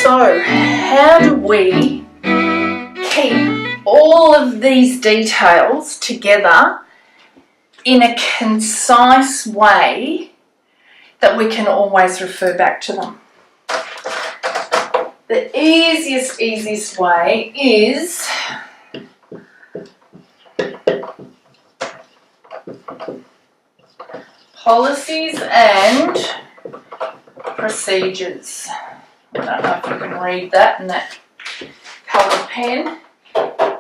So, how do we keep all of these details together in a concise way that we can always refer back to them? The easiest way is policies and procedures. I don't know if you can read that in that coloured pen.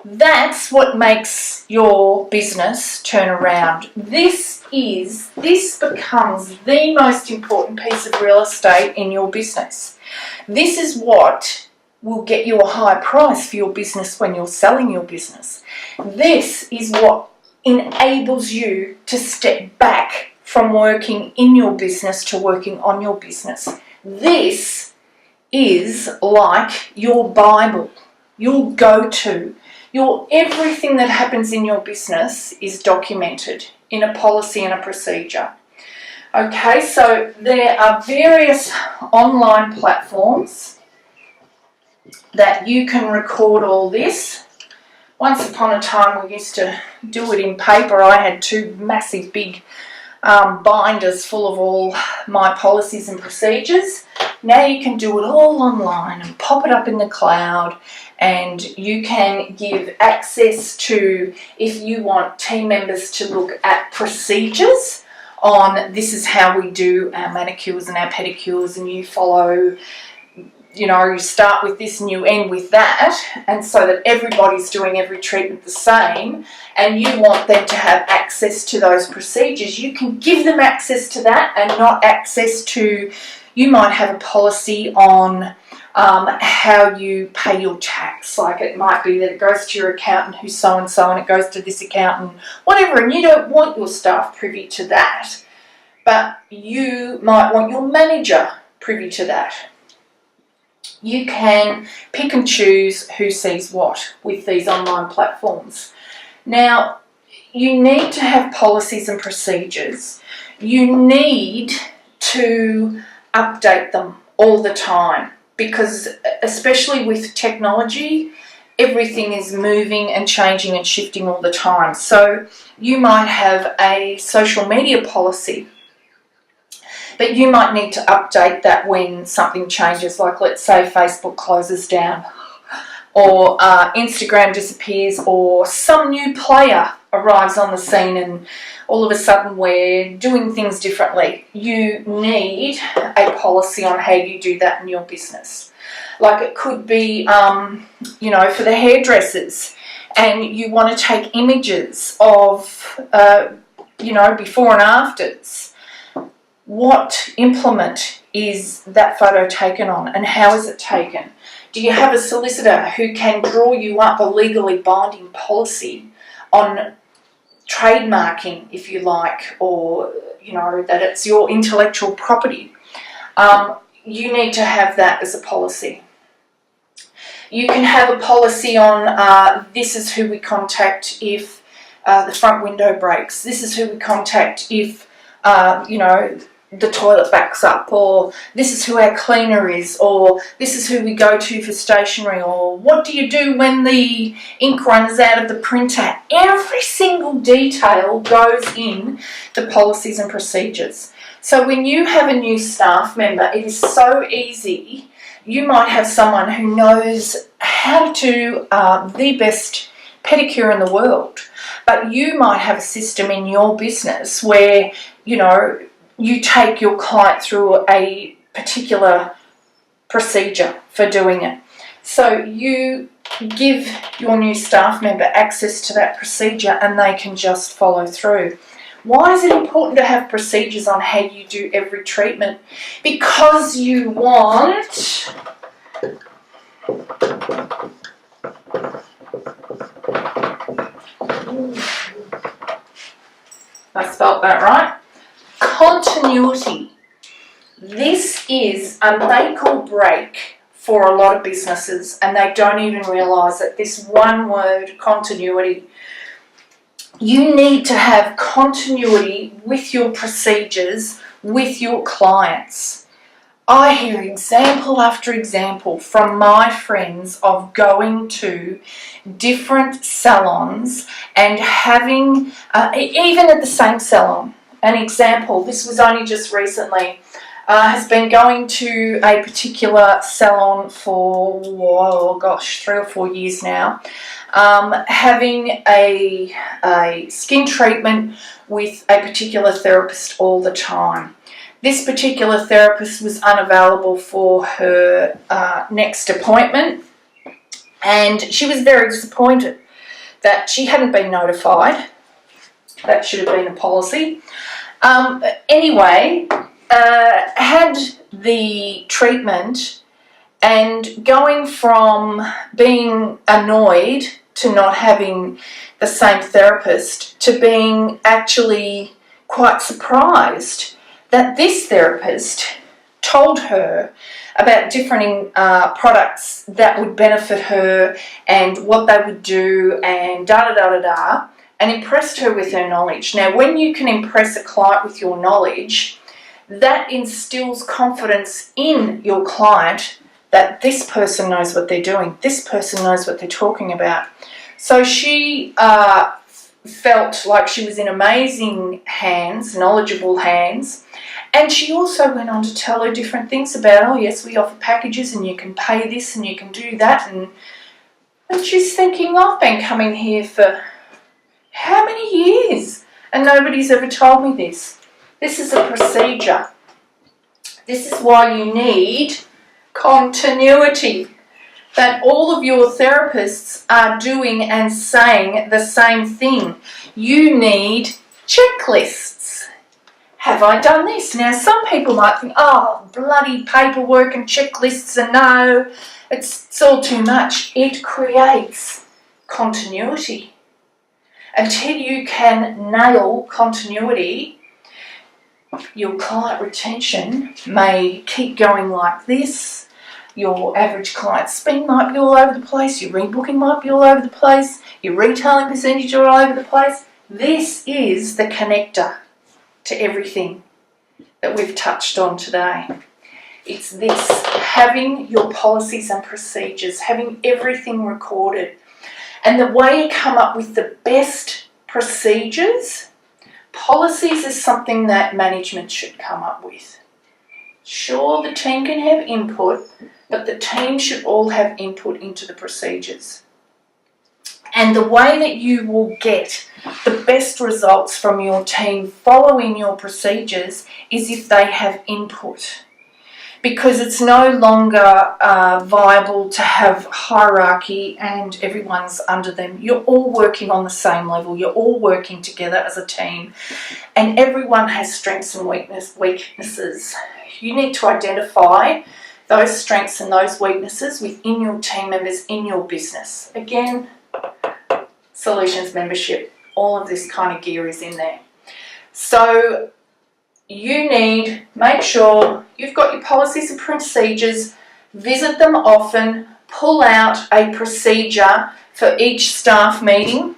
That's what makes your business turn around. This becomes the most important piece of real estate in your business. This is what will get you a high price for your business when you're selling your business. This is what enables you to step back from working in your business to working on your business. This is like your Bible, your go-to. Everything that happens in your business is documented in a policy and a procedure. Okay, so there are various online platforms that you can record all this. Once upon a time we used to do it in paper. I had two massive big binders full of all my policies and procedures. Now you can do it all online and pop it up in the cloud, and you can give access to, if you want team members to look at procedures on this is how we do our manicures and our pedicures, and you follow, you start with this and you end with that, and so that everybody's doing every treatment the same, and you want them to have access to those procedures, you can give them access to that and not access to, you might have a policy on how you pay your tax. Like it might be that it goes to your accountant who's so-and-so and it goes to this accountant, whatever, and you don't want your staff privy to that. But you might want your manager privy to that. You can pick and choose who sees what with these online platforms. Now, you need to have policies and procedures. You need to update them all the time, because especially with technology, everything is moving and changing and shifting all the time. So you might have a social media policy, but you might need to update that when something changes, like let's say Facebook closes down, or Instagram disappears, or some new player arrives on the scene and all of a sudden we're doing things differently. You need a policy on how you do that in your business. Like it could be, for the hairdressers, and you want to take images of, before and afters. What implement is that photo taken on, and how is it taken? Do you have a solicitor who can draw you up a legally binding policy on trademarking, if you like, or that it's your intellectual property? You need to have that as a policy. You can have a policy on this is who we contact if the front window breaks. This is who we contact if the toilet backs up, or this is who our cleaner is, or this is who we go to for stationery, or what do you do when the ink runs out of the printer. Every single detail goes in the policies and procedures. So when you have a new staff member, it is so easy. You might have someone who knows how to do the best pedicure in the world, but you might have a system in your business where, you take your client through a particular procedure for doing it. So you give your new staff member access to that procedure and they can just follow through. Why is it important to have procedures on how you do every treatment? Because you want I spelled that right. Continuity. This is a make or break for a lot of businesses, and they don't even realise that this one word, continuity. You need to have continuity with your procedures, with your clients. I hear example after example from my friends of going to different salons and having, even at the same salon, an example, this was only just recently, has been going to a particular salon for, oh gosh, 3 or 4 years now, having a skin treatment with a particular therapist all the time. This particular therapist was unavailable for her next appointment, and she was very disappointed that she hadn't been notified. That should have been a policy. Anyway, had the treatment, and going from being annoyed to not having the same therapist to being actually quite surprised that this therapist told her about different products that would benefit her and what they would do and da-da-da-da-da, and impressed her with her knowledge. Now, when you can impress a client with your knowledge, that instills confidence in your client that this person knows what they're doing, this person knows what they're talking about. So she felt like she was in amazing hands, knowledgeable hands, and she also went on to tell her different things about, oh yes, we offer packages and you can pay this and you can do that, and she's thinking, I've been coming here for how many years and nobody's ever told me this. This is a procedure. This is why you need continuity. That all of your therapists are doing and saying the same thing. You need checklists. Have I done this? Now, some people might think, oh, bloody paperwork and checklists, and no, it's all too much. It creates continuity. Until you can nail continuity, your client retention may keep going like this. Your average client spend might be all over the place. Your rebooking might be all over the place. Your retailing percentage are all over the place. This is the connector to everything that we've touched on today. It's this, having your policies and procedures, having everything recorded. And the way you come up with the best procedures, policies is something that management should come up with. Sure, the team can have input, but the team should all have input into the procedures. And the way that you will get the best results from your team following your procedures is if they have input. Because it's no longer viable to have hierarchy and everyone's under them. You're all working on the same level. You're all working together as a team. And everyone has strengths and weaknesses. You need to identify those strengths and those weaknesses within your team members in your business. Again, solutions membership, all of this kind of gear is in there. So you need, make sure you've got your policies and procedures, visit them often, pull out a procedure for each staff meeting.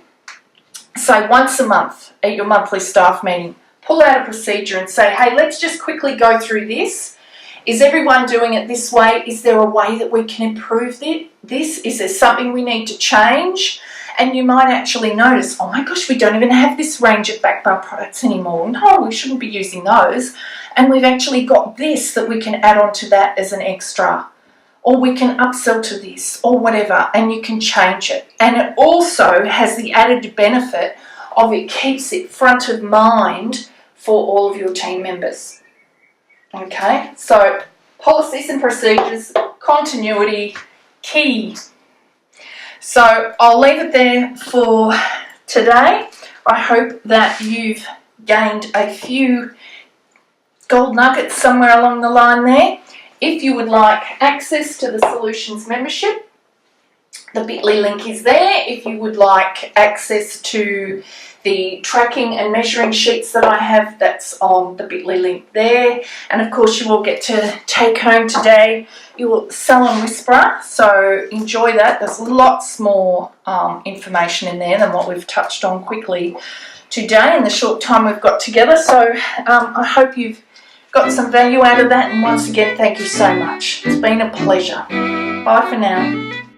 Say once a month at your monthly staff meeting, pull out a procedure and say, hey, let's just quickly go through this. Is everyone doing it this way? Is there a way that we can improve this? Is there something we need to change? And you might actually notice, oh my gosh, we don't even have this range of back bar products anymore. No, we shouldn't be using those. And we've actually got this that we can add on to that as an extra. Or we can upsell to this or whatever, and you can change it. And it also has the added benefit of it keeps it front of mind for all of your team members. Okay, so policies and procedures, continuity, key. So I'll leave it there for today. I hope that you've gained a few gold nuggets somewhere along the line there. If you would like access to the Solutions membership, the bit.ly link is there. If you would like access to the tracking and measuring sheets that I have, that's on the bit.ly link there. And of course you will get to take home today your Salon Whisperer, so enjoy that. There's lots more information in there than what we've touched on quickly today in the short time we've got together. So I hope you've got some value out of that, and once again, thank you so much. It's been a pleasure. Bye for now.